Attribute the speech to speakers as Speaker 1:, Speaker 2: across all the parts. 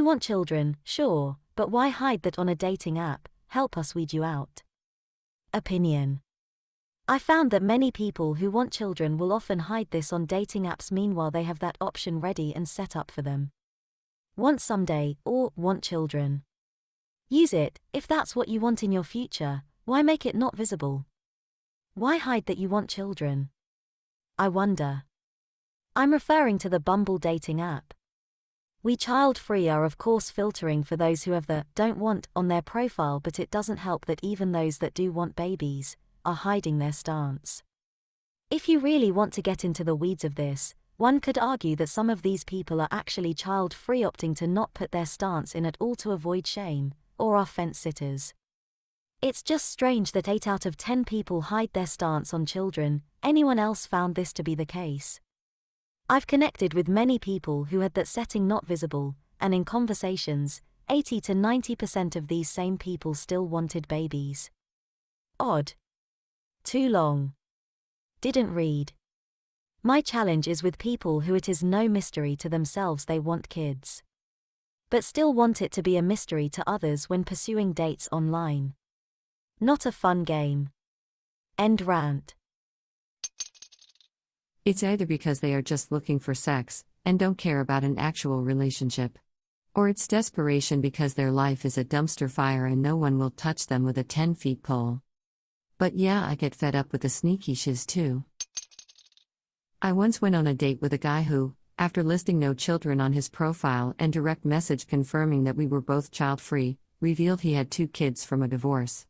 Speaker 1: want children, sure, but why hide that on a dating app? Help us weed you out. Opinion. I found that many people who want children will often hide this on dating apps, meanwhile they have that option ready and set up for them. Want someday, or want children. Use it. If that's what you want in your future, why make it not visible? Why hide that you want children? I wonder. I'm referring to the Bumble dating app. We ChildFree are of course filtering for those who have the "don't want" on their profile, but it doesn't help that even those that do want babies are hiding their stance. If you really want to get into the weeds of this, one could argue that some of these people are actually child-free, opting to not put their stance in at all to avoid shame, or are fence sitters. It's just strange that 8 out of 10 people hide their stance on children. Anyone else found this to be the case? I've connected with many people who had that setting not visible, and in conversations, 80 to 90% of these same people still wanted babies. Odd. Too long. Didn't read. My challenge is with people who it is no mystery to themselves they want kids, but still want it to be a mystery to others when pursuing dates online. Not a fun game. End rant.
Speaker 2: It's either because they are just looking for sex and don't care about an actual relationship, or it's desperation because their life is a dumpster fire and no one will touch them with a 10-foot pole. But yeah, I get fed up with the sneaky shiz too. I once went on a date with a guy who, after listing no children on his profile and direct message confirming that we were both child-free, revealed he had 2 kids from a divorce.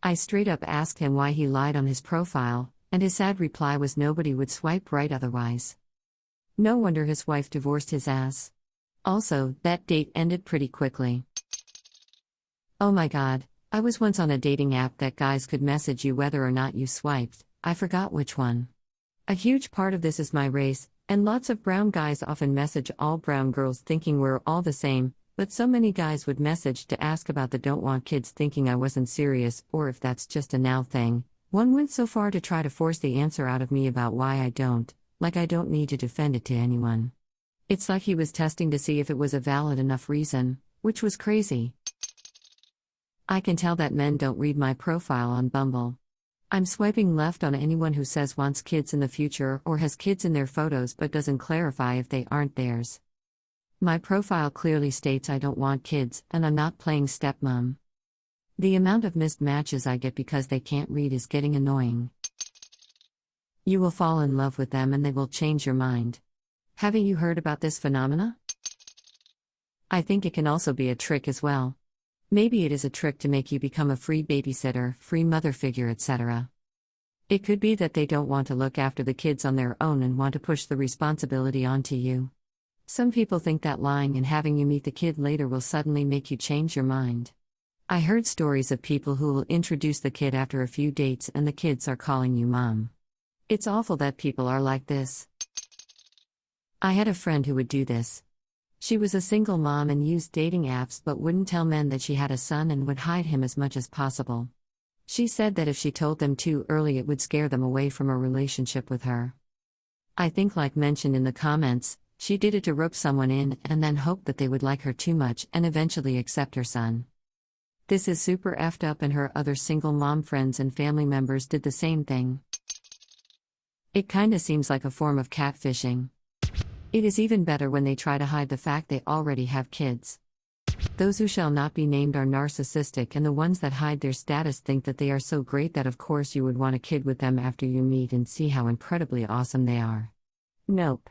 Speaker 2: I straight up asked him why he lied on his profile, and his sad reply was nobody would swipe right otherwise. No wonder his wife divorced his ass. Also, that date ended pretty quickly. Oh my god, I was once on a dating app that guys could message you whether or not you swiped. I forgot which one. A huge part of this is my race, and lots of brown guys often message all brown girls thinking we're all the same, but so many guys would message to ask about the don't want kids thinking I wasn't serious, or if that's just a now thing. One went so far to try to force the answer out of me about why I don't, like I don't need to defend it to anyone. It's like he was testing to see if it was a valid enough reason, which was crazy. I can tell that men don't read my profile on Bumble. I'm swiping left on anyone who says wants kids in the future or has kids in their photos but doesn't clarify if they aren't theirs. My profile clearly states I don't want kids and I'm not playing stepmom. The amount of missed matches I get because they can't read is getting annoying. You will fall in love with them and they will change your mind. Haven't you heard about this phenomena? I think it can also be a trick as well. Maybe it is a trick to make you become a free babysitter, free mother figure, etc. It could be that they don't want to look after the kids on their own and want to push the responsibility onto you. Some people think that lying and having you meet the kid later will suddenly make you change your mind. I heard stories of people who will introduce the kid after a few dates and the kids are calling you mom. It's awful that people are like this. I had a friend who would do this. She was a single mom and used dating apps but wouldn't tell men that she had a son and would hide him as much as possible. She said that if she told them too early it would scare them away from a relationship with her. I think, like mentioned in the comments, she did it to rope someone in and then hoped that they would like her too much and eventually accept her son. This is super effed up, and her other single mom friends and family members did the same thing. It kinda seems like a form of catfishing. It is even better when they try to hide the fact they already have kids. Those who shall not be named are narcissistic, and the ones that hide their status think that they are so great that of course you would want a kid with them after you meet and see how incredibly awesome they are. Nope.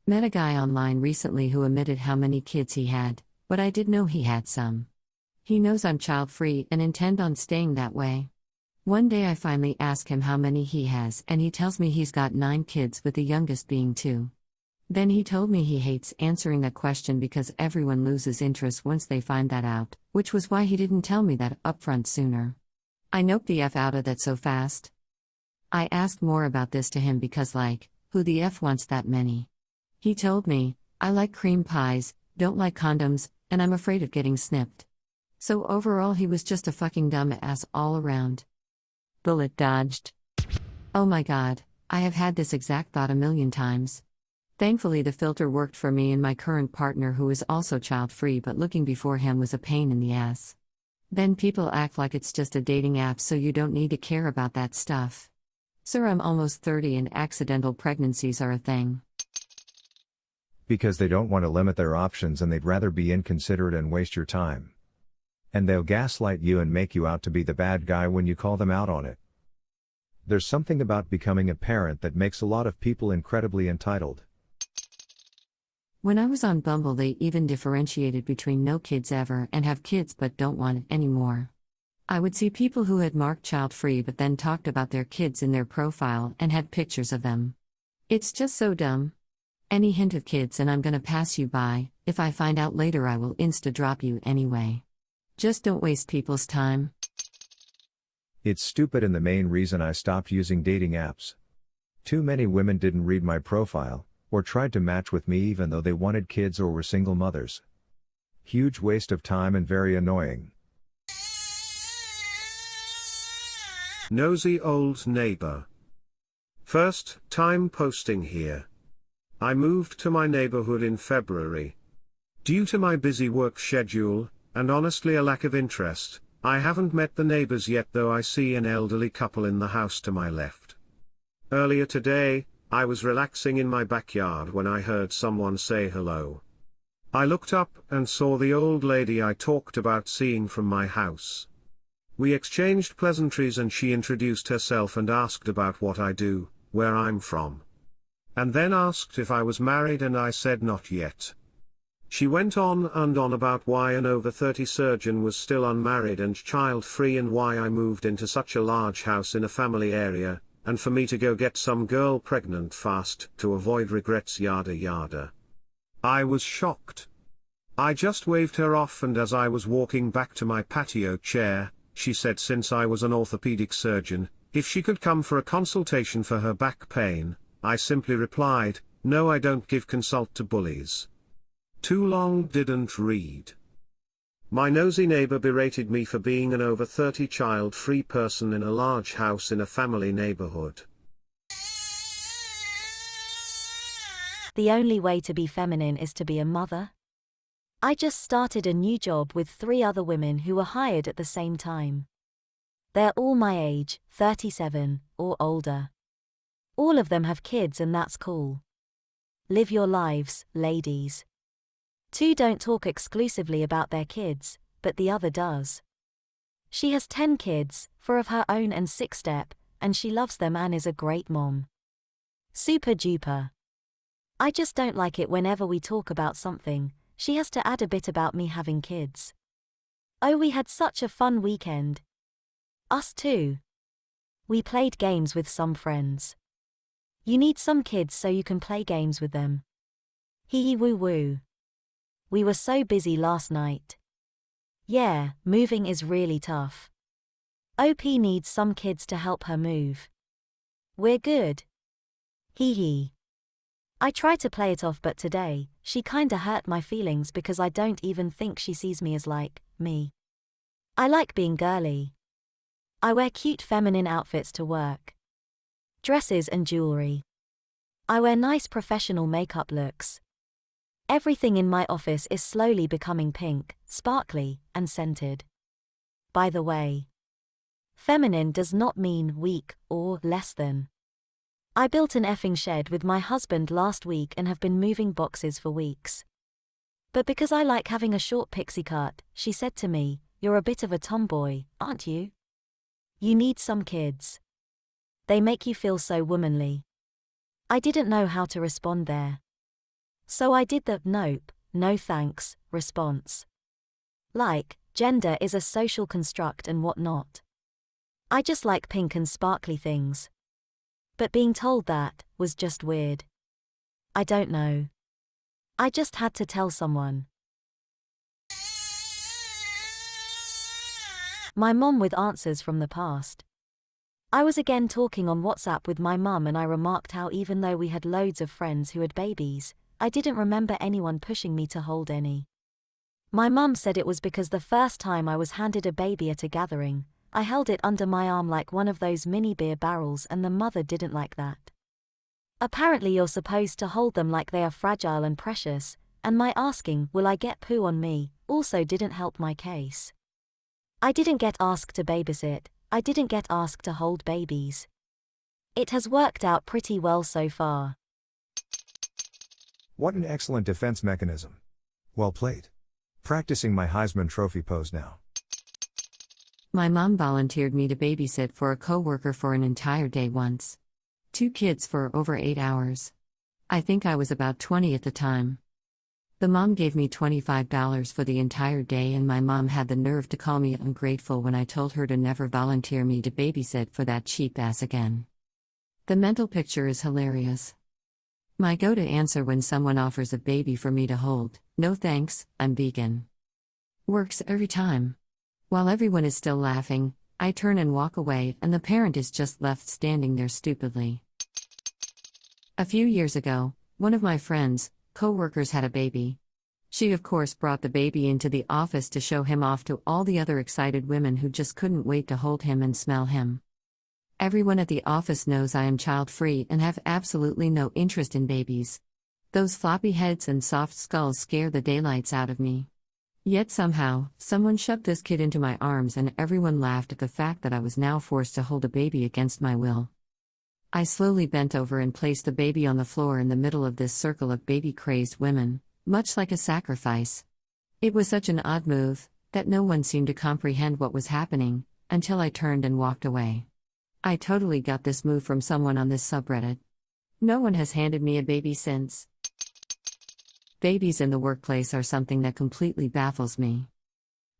Speaker 2: Met a guy online recently who admitted how many kids he had, but I did know he had some. He knows I'm child-free and intend on staying that way. One day I finally ask him how many he has and he tells me he's got 9 kids, with the youngest being 2. Then he told me he hates answering that question because everyone loses interest once they find that out, which was why he didn't tell me that upfront sooner. I noped the F out of that so fast. I asked more about this to him because, like, who the F wants that many? He told me, I like cream pies, don't like condoms, and I'm afraid of getting snipped. So overall he was just a fucking dumb ass all around. Bullet dodged. Oh my god, I have had this exact thought a million times. Thankfully, the filter worked for me and my current partner, who is also child-free, but looking before him was a pain in the ass. Then people act like it's just a dating app, so you don't need to care about that stuff. Sir, I'm almost 30 and accidental pregnancies are a thing.
Speaker 3: Because they don't want to limit their options and they'd rather be inconsiderate and waste your time. And they'll gaslight you and make you out to be the bad guy when you call them out on it. There's something about becoming a parent that makes a lot of people incredibly entitled.
Speaker 2: When I was on Bumble, they even differentiated between no kids ever and have kids but don't want it anymore. I would see people who had marked child-free but then talked about their kids in their profile and had pictures of them. It's just so dumb. Any hint of kids and I'm gonna pass you by. If I find out later, I will insta-drop you anyway. Just don't waste people's time.
Speaker 3: It's stupid and the main reason I stopped using dating apps. Too many women didn't read my profile, or tried to match with me even though they wanted kids or were single mothers. Huge waste of time and very annoying.
Speaker 4: Nosy old neighbor. First time posting here. I moved to my neighborhood in February. Due to my busy work schedule, and honestly a lack of interest, I haven't met the neighbors yet, though I see an elderly couple in the house to my left. Earlier today, I was relaxing in my backyard when I heard someone say hello. I looked up and saw the old lady I talked about seeing from my house. We exchanged pleasantries and she introduced herself and asked about what I do, where I'm from. And then asked if I was married and I said not yet. She went on and on about why an over 30 surgeon was still unmarried and child-free and why I moved into such a large house in a family area, and for me to go get some girl pregnant fast to avoid regrets, yada yada. I was shocked. I just waved her off, and as I was walking back to my patio chair, she said since I was an orthopedic surgeon, if she could come for a consultation for her back pain. I simply replied, no, I don't give consult to bullies. Too long, didn't read. My nosy neighbor berated me for being an over 30 child-free person in a large house in a family neighborhood.
Speaker 1: The only way to be feminine is to be a mother. I just started a new job with 3 other women who were hired at the same time. They're all my age, 37, or older. All of them have kids and that's cool. Live your lives, ladies. 2 don't talk exclusively about their kids, but the other does. She has 10 kids, 4 of her own and 6 step, and she loves them and is a great mom. Super duper. I just don't like it whenever we talk about something, she has to add a bit about me having kids. Oh, we had such a fun weekend. Us too. We played games with some friends. You need some kids so you can play games with them. Hee hee woo woo. We were so busy last night. Yeah, moving is really tough. OP needs some kids to help her move. We're good. Hee hee. I try to play it off, but today, she kinda hurt my feelings because I don't even think she sees me as like me. I like being girly. I wear cute feminine outfits to work. Dresses and jewelry. I wear nice professional makeup looks. Everything in my office is slowly becoming pink, sparkly, and scented. By the way, feminine does not mean weak or less than. I built an effing shed with my husband last week and have been moving boxes for weeks. But because I like having a short pixie cut, she said to me, "You're a bit of a tomboy, aren't you? You need some kids. They make you feel so womanly." I didn't know how to respond there. So I did the nope, no thanks response. Like, gender is a social construct and whatnot. I just like pink and sparkly things. But being told that was just weird. I don't know. I just had to tell someone. My mom with answers from the past. I was again talking on WhatsApp with my mum and I remarked how even though we had loads of friends who had babies, I didn't remember anyone pushing me to hold any. My mum said it was because the first time I was handed a baby at a gathering, I held it under my arm like one of those mini beer barrels and the mother didn't like that. Apparently you're supposed to hold them like they are fragile and precious, and my asking, will I get poo on me, also didn't help my case. I didn't get asked to babysit, I didn't get asked to hold babies. It has worked out pretty well so far.
Speaker 3: What an excellent defense mechanism. Well played. Practicing my Heisman Trophy pose now.
Speaker 2: My mom volunteered me to babysit for a coworker for an entire day once. 2 kids for over 8 hours. I think I was about 20 at the time. The mom gave me $25 for the entire day, and my mom had the nerve to call me ungrateful when I told her to never volunteer me to babysit for that cheap ass again. The mental picture is hilarious. My go-to answer when someone offers a baby for me to hold, no thanks, I'm vegan. Works every time. While everyone is still laughing, I turn and walk away, and the parent is just left standing there stupidly. A few years ago, one of my friends, co-workers had a baby. She of course brought the baby into the office to show him off to all the other excited women who just couldn't wait to hold him and smell him. Everyone at the office knows I am child-free and have absolutely no interest in babies. Those floppy heads and soft skulls scare the daylights out of me. Yet somehow, someone shoved this kid into my arms and everyone laughed at the fact that I was now forced to hold a baby against my will. I slowly bent over and placed the baby on the floor in the middle of this circle of baby-crazed women, much like a sacrifice. It was such an odd move, that no one seemed to comprehend what was happening, until I turned and walked away. I totally got this move from someone on this subreddit. No one has handed me a baby since. Babies in the workplace are something that completely baffles me.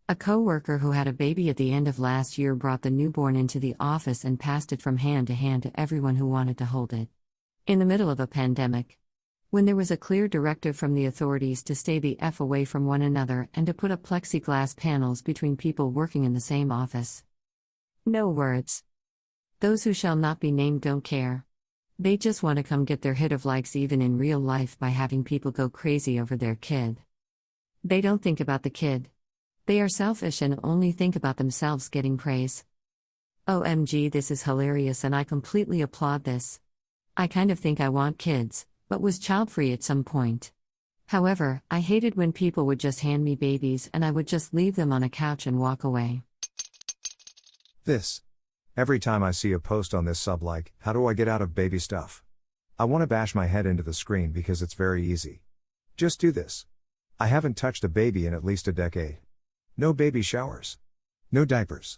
Speaker 2: A coworker who had a baby at the end of last year brought the newborn into the office and passed it from hand to everyone who wanted to hold it. In the middle of a pandemic. When there was a clear directive from the authorities to stay the F away from one another and to put up plexiglass panels between people working in the same office. No words. Those who shall not be named don't care. They just want to come get their hit of likes even in real life by having people go crazy over their kid. They don't think about the kid. They are selfish and only think about themselves getting praise. OMG, this is hilarious and I completely applaud this. I kind of think I want kids, but was child-free at some point. However, I hated when people would just hand me babies and I would just leave them on a couch and walk away.
Speaker 3: This. Every time I see a post on this sub like, how do I get out of baby stuff? I want to bash my head into the screen because it's very easy. Just do this. I haven't touched a baby in at least a decade. No baby showers. No diapers.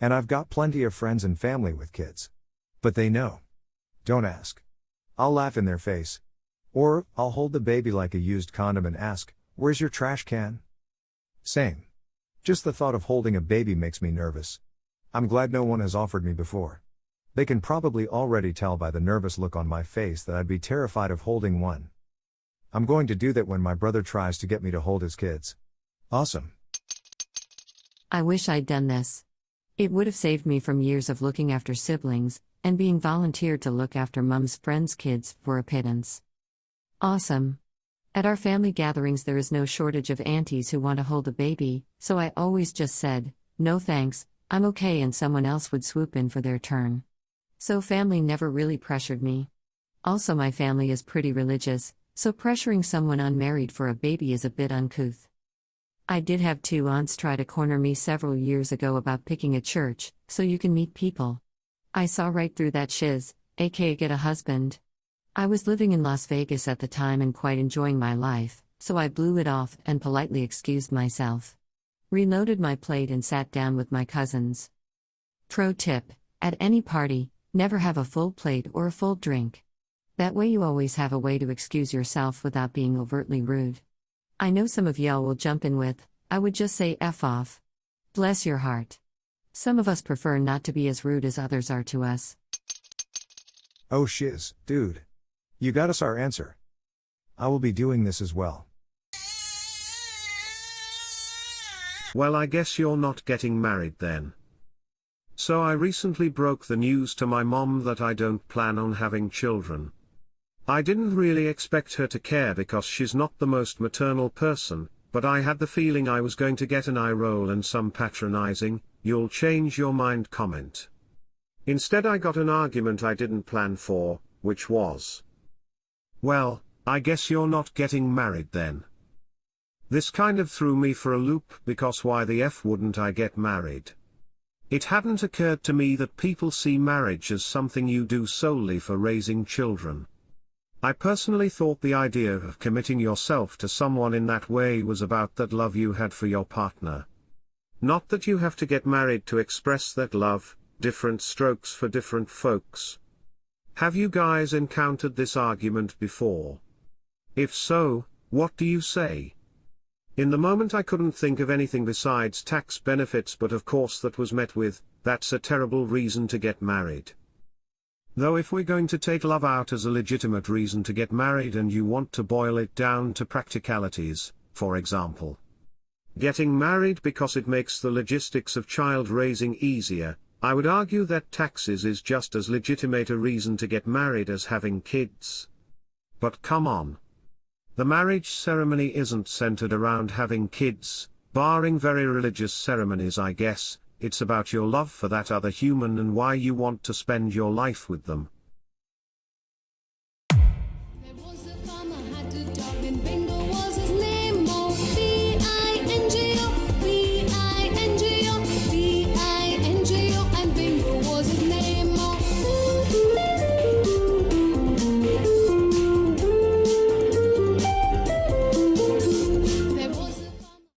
Speaker 3: And I've got plenty of friends and family with kids. But they know. Don't ask. I'll laugh in their face. Or, I'll hold the baby like a used condom and ask, where's your trash can? Same. Just the thought of holding a baby makes me nervous. I'm glad no one has offered me before. They can probably already tell by the nervous look on my face that I'd be terrified of holding one. I'm going to do that when my brother tries to get me to hold his kids. Awesome.
Speaker 2: I wish I'd done this. It would have saved me from years of looking after siblings, and being volunteered to look after mom's friends' kids for a pittance. Awesome. At our family gatherings there is no shortage of aunties who want to hold a baby, so I always just said, no thanks, I'm okay, and someone else would swoop in for their turn. So family never really pressured me. Also my family is pretty religious, so pressuring someone unmarried for a baby is a bit uncouth. I did have 2 aunts try to corner me several years ago about picking a church, so you can meet people. I saw right through that shiz, aka get a husband. I was living in Las Vegas at the time and quite enjoying my life, so I blew it off and politely excused myself. Reloaded my plate and sat down with my cousins. Pro tip: at any party, never have a full plate or a full drink. That way you always have a way to excuse yourself without being overtly rude. I know some of y'all will jump in with, I would just say F off. Bless your heart. Some of us prefer not to be as rude as others are to us.
Speaker 3: Oh shiz, dude. You got us our answer. I will be doing this as well.
Speaker 4: Well, I guess you're not getting married then. So I recently broke the news to my mom that I don't plan on having children. I didn't really expect her to care because she's not the most maternal person, but I had the feeling I was going to get an eye roll and some patronizing, "You'll change your mind" comment. Instead I got an argument I didn't plan for, which was, Well, I guess you're not getting married then. This kind of threw me for a loop, because why the F wouldn't I get married? It hadn't occurred to me that people see marriage as something you do solely for raising children. I personally thought the idea of committing yourself to someone in that way was about that love you had for your partner. Not that you have to get married to express that love, different strokes for different folks. Have you guys encountered this argument before? If so, what do you say? In the moment I couldn't think of anything besides tax benefits, but of course that was met with, "That's a terrible reason to get married." Though if we're going to take love out as a legitimate reason to get married and you want to boil it down to practicalities, for example, getting married because it makes the logistics of child raising easier, I would argue that taxes is just as legitimate a reason to get married as having kids. But come on. The marriage ceremony isn't centered around having kids, barring very religious ceremonies I guess. It's about your love for that other human and why you want to spend your life with them.